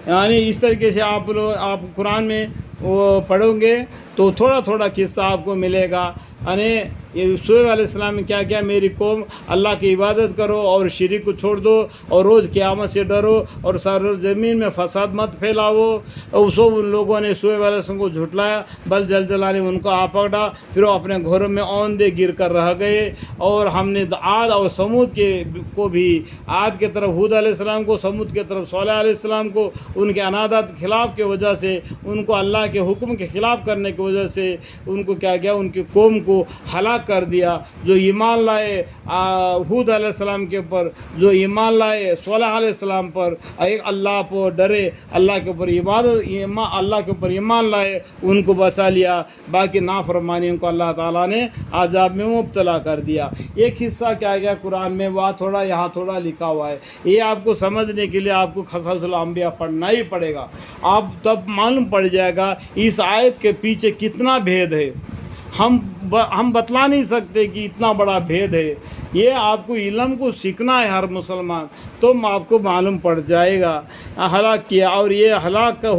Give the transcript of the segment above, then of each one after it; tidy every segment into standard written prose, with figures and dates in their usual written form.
یعنی اس طریقے سے آپ قرآن میں وہ پڑھیں گے تو تھوڑا تھوڑا قصہ آپ کو ملے گا. یعنی شعیب علیہ السلام نے کیا کیا، میری قوم اللہ کی عبادت کرو اور شرک کو چھوڑ دو اور روز قیامت سے ڈرو اور سر زمین میں فساد مت پھیلاؤ. اور سب ان لوگوں نے شعیب علیہ السلام کو جھٹلایا، بل زلزلہ نے ان کو آ پکڑا، پھر وہ اپنے گھروں میں اوندے گر کر رہ گئے. اور ہم نے عاد اور سمود کو بھی، عاد کی طرف ہود علیہ السلام کو، سمود کی طرف صالح علیہ السلام کو، ان کے انادات کے خلاف کی وجہ سے، ان کو اللہ کے حکم کے خلاف کرنے کی وجہ سے ان کو کیا کیا، ان کی قوم کو ہلاک کر دیا. جو ایمان لائے ہود علیہ السلام کے اوپر، جو ایمان لائے صالح علیہ السلام پر، ایک اللہ پر ڈرے، اللہ کے اوپر عبادت، اللہ کے اوپر ایمان لائے، ان کو بچا لیا. باقی نافرمانیوں کو اللہ تعالیٰ نے عذاب میں مبتلا کر دیا. ایک حصہ کیا گیا قرآن میں، وہاں تھوڑا یہاں تھوڑا لکھا ہوا ہے. یہ آپ کو سمجھنے کے لیے آپ کو قصص الانبیاء پڑھنا ہی پڑے گا. آپ تب معلوم پڑ جائے گا اس آیت کے پیچھے کتنا بھید ہے. ہم بتلا نہیں سکتے کہ اتنا بڑا بھید ہے. یہ آپ کو علم کو سیکھنا ہے ہر مسلمان، تو آپ کو معلوم پڑ جائے گا. ہلاک کیا، اور یہ ہلاک کا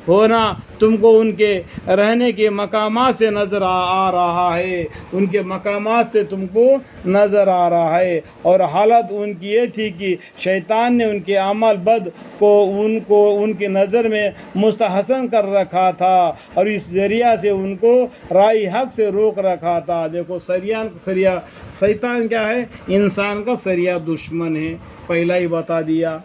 ہونا تم کو ان کے رہنے کے مقامات سے نظر آ رہا ہے، ان کے مقامات سے تم کو نظر آ رہا ہے. اور حالت ان کی یہ تھی کہ شیطان نے ان کے عمل بد کو ان کی نظر میں مستحسن کر رکھا تھا، اور اس ذریعہ سے ان کو رائے حق سے روک رکھا تھا. دیکھو شیطان کیا ہے؟ انسان کا سریا دشمن ہے، پہلا ہی بتا دیا.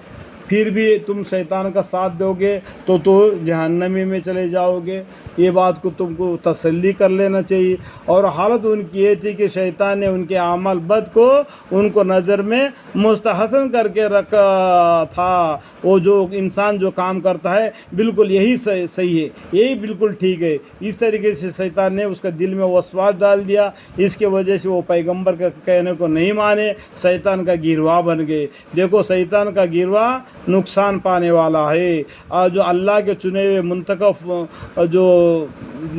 پھر بھی تم شیطان کا ساتھ دو گے تو جہنمی میں چلے جاؤ گے. یہ بات کو تم کو تسلی کر لینا چاہیے. اور حالت ان کی یہ تھی کہ شیطان نے ان کے عمل بد کو ان کو نظر میں مستحسن کر کے رکھا تھا. وہ جو انسان جو کام کرتا ہے بالکل یہی صحیح ہے، یہی بالکل ٹھیک ہے. اس طریقے سے شیطان نے اس کا دل میں وسواس ڈال دیا. اس کے وجہ سے وہ پیغمبر کے کہنے کو نہیں مانے، شیطان کا گروہ بن گئے. دیکھو شیطان کا گروہ نقصان پانے والا ہے. اور جو اللہ کے چنے ہوئے منتخب جو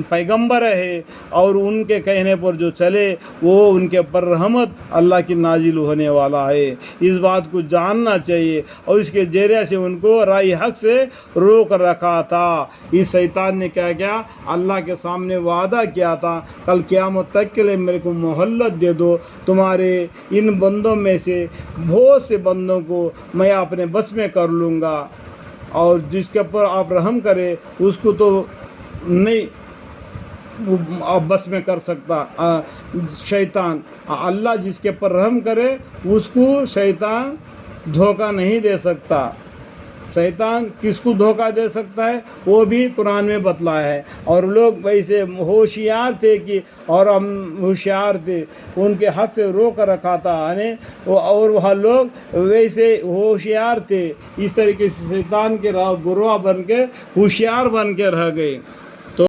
پیغمبر ہے اور ان کے کہنے پر جو چلے، وہ ان کے پر رحمت اللہ کی نازل ہونے والا ہے. اس بات کو جاننا چاہیے. اور اس کے ذریعے سے ان کو رائے حق سے روک رکھا تھا. اس شیطان نے کیا کیا؟ اللہ کے سامنے وعدہ کیا تھا، کل قیامت تک کے لیے میرے کو مہلت دے دو، تمہارے ان بندوں میں سے بہت سے بندوں کو میں اپنے بس میں کر لوں گا، اور جس کے اوپر آپ رحم کرے اس کو تو نہیں آپ بس میں کر سکتا شیطان. اللہ جس کے اوپر رحم کرے اس کو شیطان دھوکہ نہیں دے سکتا. شیطان کس کو دھوکہ دے سکتا ہے وہ بھی قرآن میں بتلایا ہے. اور لوگ ویسے ہوشیار تھے کہ، اور ہم ہوشیار تھے، ان کے حق سے روک رکھا تھا. یعنی اور وہ لوگ ویسے ہوشیار تھے. اس طریقے سے شیطان کے گروہ بن کے ہوشیار بن کے رہ گئے.